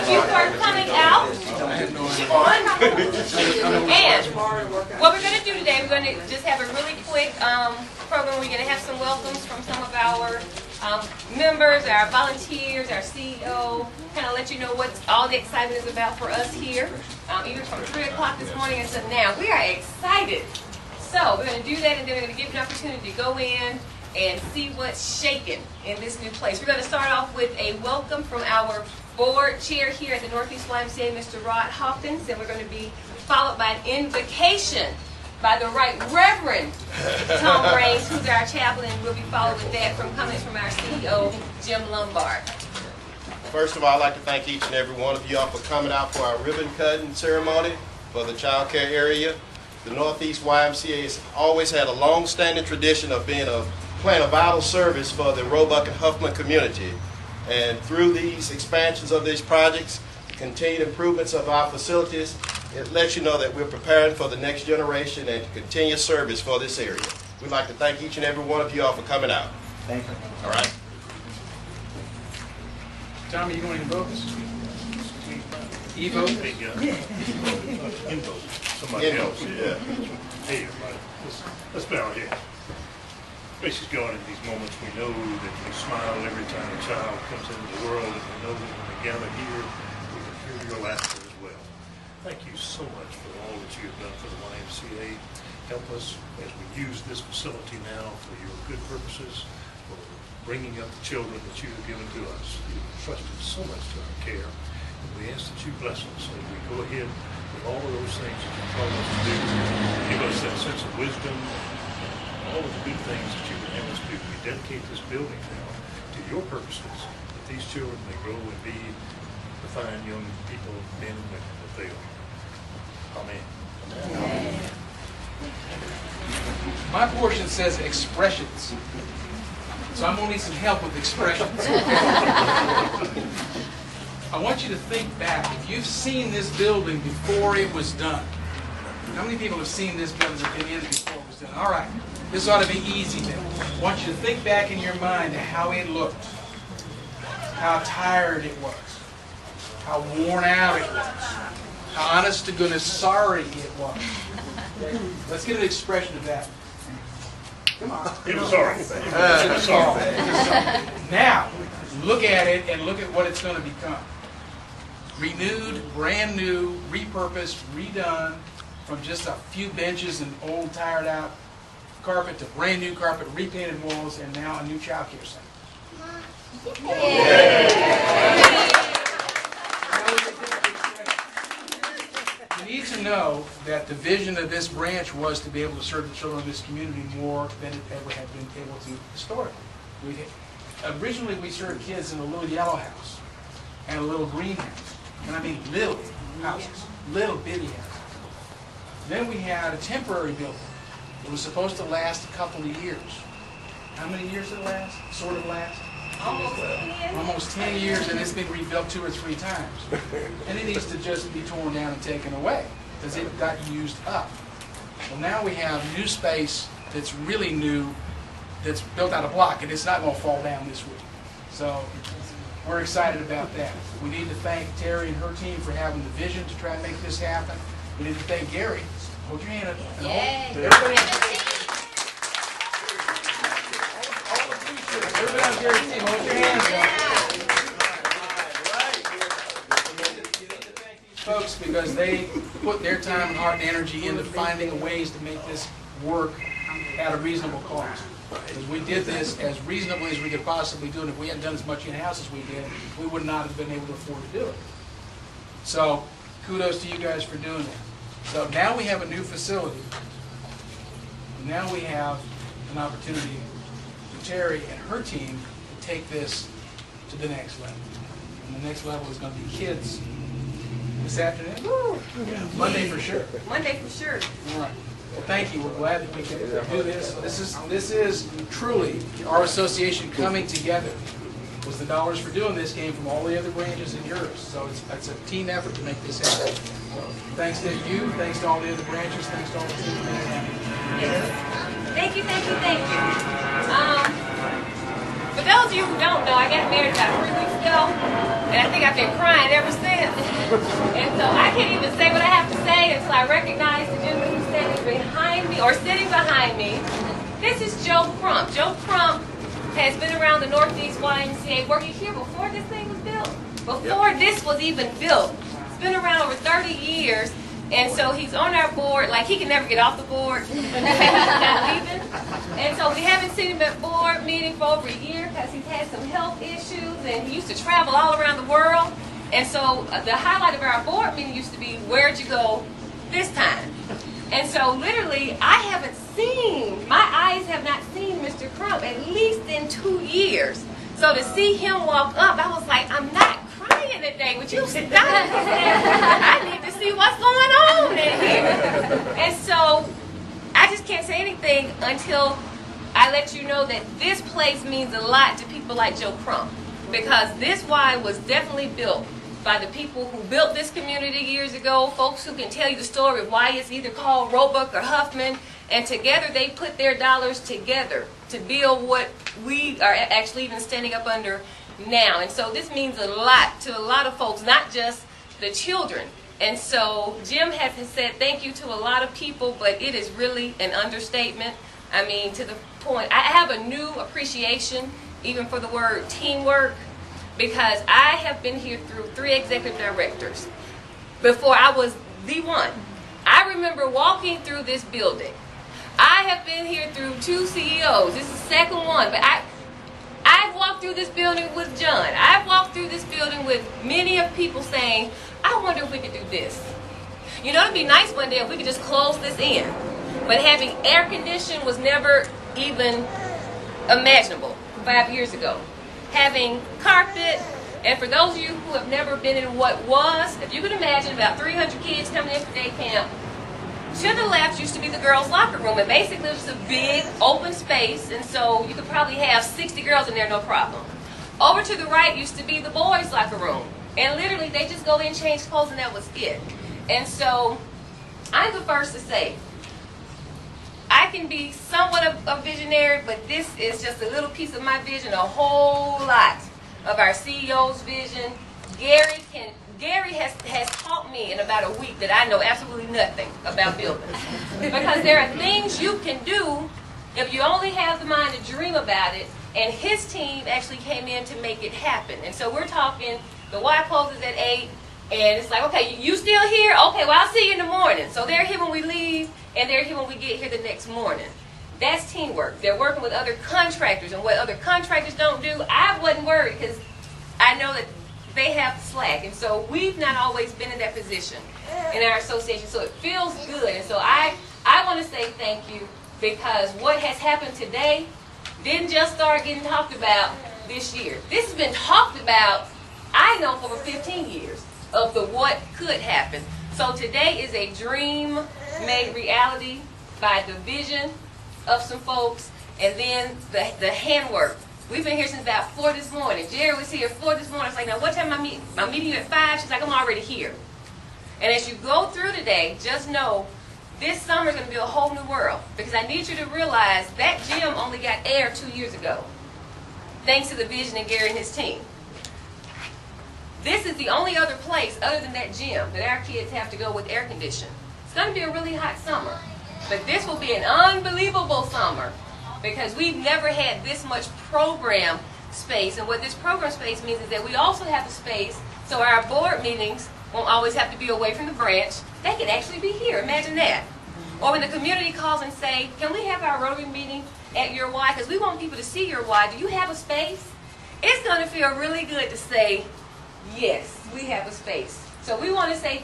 you for coming out. And what we're going to do today, we're going to just have a really quick program. We're going to have some welcomes from some of our members, our volunteers, our CEO, kind of let you know what all the excitement is about for us here, even from 3 o'clock this morning until now. We are excited. So we're going to do that, and then we're going to give you an opportunity to go in and see what's shaking in this new place. We're going to start off with a welcome from our board chair here at the Northeast YMCA, Mr. Rod Hawkins, and we're going to be followed by an invocation by the Right Reverend Tom Raines, who's our chaplain, and we'll be followed with that from comments from our CEO, Jim Lombard. First of all, I'd like to thank each and every one of you all for coming out for our ribbon cutting ceremony for the child care area. The Northeast YMCA has always had a long-standing tradition of playing a vital service for the Roebuck and Huffman community. And through these expansions of these projects, continued improvements of our facilities, it lets you know that we're preparing for the next generation and continued service for this area. We'd like to thank each and every one of you all for coming out. Thank you. All right. Tommy, you going to vote? E-vote? Invoke. Somebody else. Yeah. Hey, everybody. Let's bow our heads. Gracious God, in these moments, we know that you smile every time a child comes into the world, and we know that when we gather here, we can hear your laughter as well. Thank you so much for all that you have done for the YMCA. Help us as we use this facility now for your good purposes, for bringing up the children that you have given to us. You have trusted so much to our care, and we ask that you bless us as we go ahead with all of those things that you call us to do. Give us that sense of wisdom, all of the good things that you would have us do. We dedicate this building now to your purposes, that these children may grow and be the fine young people, men and women that they are. Amen. Amen. My portion says expressions, so I'm going to need some help with expressions. I want you to think back. If you've seen this building before it was done, how many people have seen this building and been in it before it was done? All right. This ought to be easy then. I want you to think back in your mind how it looked, how tired it was, how worn out it was, how honest to goodness sorry it was. Okay? Let's get an expression of that. Come on. It was sorry. It was sorry. Now, look at it and look at what it's going to become. Renewed, brand new, repurposed, redone from just a few benches and old, tired out carpet to brand new carpet, repainted walls, and now a new child care center. You need to know that the vision of this branch was to be able to serve the children of this community more than it ever had been able to historically. Originally, we served kids in a little yellow house and a little green house. And I mean little houses, little bitty houses. Then we had a temporary building. It was supposed to last a couple of years. How many years did it last? Sort of last? Almost 10 years. Almost 10 years, and it's been rebuilt 2 or 3 times. And it needs to just be torn down and taken away because it got used up. Well, now we have new space that's really new, that's built out of block, and it's not going to fall down this week. So we're excited about that. We need to thank Terry and her team for having the vision to try and make this happen. We need to thank Gary. Hold your hand up. Everybody on Gary's team, hold your hands up. You need to thank these folks because they put their time, heart, and energy into finding ways to make this work at a reasonable cost. Because we did this as reasonably as we could possibly do it. If we hadn't done as much in-house as we did, we would not have been able to afford to do it. So kudos to you guys for doing that. So now we have a new facility. Now we have an opportunity for Terry and her team to take this to the next level. And the next level is going to be kids this afternoon. Woo! Monday for sure. Monday for sure. All right. Well, thank you. We're glad that we can do this. This is truly our association coming together. Was the dollars for doing this came from all the other branches and yours. So it's a team effort to make this happen. So thanks to you, thanks to all the other branches, thanks to all the team that Thank you, thank you, thank you. For those of you who don't know, I got married about 3 weeks ago, and I think I've been crying ever since. And so I can't even say what I have to say until I recognize the gentleman who's standing behind me, or sitting behind me. This is Joe Crump. Joe Crump has been around the Northeast YMCA, working here before this thing was built. Before this was even built. It's been around over 30 years. And so he's on our board, like he can never get off the board. He's not leaving. And so we haven't seen him at board meeting for over a year because he's had some health issues and he used to travel all around the world. And so the highlight of our board meeting used to be, where'd you go this time? And so literally, I haven't seen, my eyes have not seen Mr. Crump at least in 2 years. So to see him walk up, I was like, I'm not crying today, would you stop? I need to see what's going on in here. And so I just can't say anything until I let you know that this place means a lot to people like Joe Crump, because this Y was definitely built by the people who built this community years ago, folks who can tell you the story of why it's either called Roebuck or Huffman, and together they put their dollars together to build what we are actually even standing up under now. And so this means a lot to a lot of folks, not just the children. And so Jim has said thank you to a lot of people, but it is really an understatement. I mean, to the point, I have a new appreciation even for the word teamwork, because I have been here through 3 executive directors before I was the one. I remember walking through this building. I have been here through 2 CEOs. This is the second one, but I've walked through this building with John. I've walked through this building with many of people saying, I wonder if we could do this. You know, it'd be nice one day if we could just close this in. But having air conditioning was never even imaginable 5 years ago. Having carpet, and for those of you who have never been in what was, if you could imagine about 300 kids coming in for day camp, to the left used to be the girls' locker room, and basically it was a big open space, and so you could probably have 60 girls in there, no problem. Over to the right used to be the boys' locker room, and literally they just go in, change clothes, and that was it. And so I'm the first to say, I can be somewhat of a visionary, but this is just a little piece of my vision, a whole lot of our CEO's vision. Gary has taught me in about a week that I know absolutely nothing about buildings. Because there are things you can do if you only have the mind to dream about it, and his team actually came in to make it happen. And so we're talking, the Y closes at 8, and it's like, okay, you still here? Okay, well, I'll see you in the morning. So they're here when we leave, and they're here when we get here the next morning. That's teamwork. They're working with other contractors, and what other contractors don't do, I wasn't worried because I know that they have slack. And so we've not always been in that position in our association, so it feels good. And so I want to say thank you, because what has happened today didn't just start getting talked about this year. This has been talked about, I know, for over 15 years of the what could happen. So today is a dream made reality by the vision of some folks, and then the handwork. We've been here since about 4 this morning. Jerry was here 4 this morning. It's like, now what time am I meeting? I'm meeting you at 5. She's like, I'm already here. And as you go through today, just know this summer is going to be a whole new world, because I need you to realize that gym only got air 2 years ago, thanks to the vision of Gary and his team. This is the only other place other than that gym that our kids have to go with air conditioning. It's going to be a really hot summer, but this will be an unbelievable summer, because we've never had this much program space. And what this program space means is that we also have the space so our board meetings won't always have to be away from the branch. They can actually be here. Imagine that. Or when the community calls and say, can we have our Rotary meeting at your Y? Because we want people to see your Y. Do you have a space? It's going to feel really good to say, yes, we have a space. So we want to say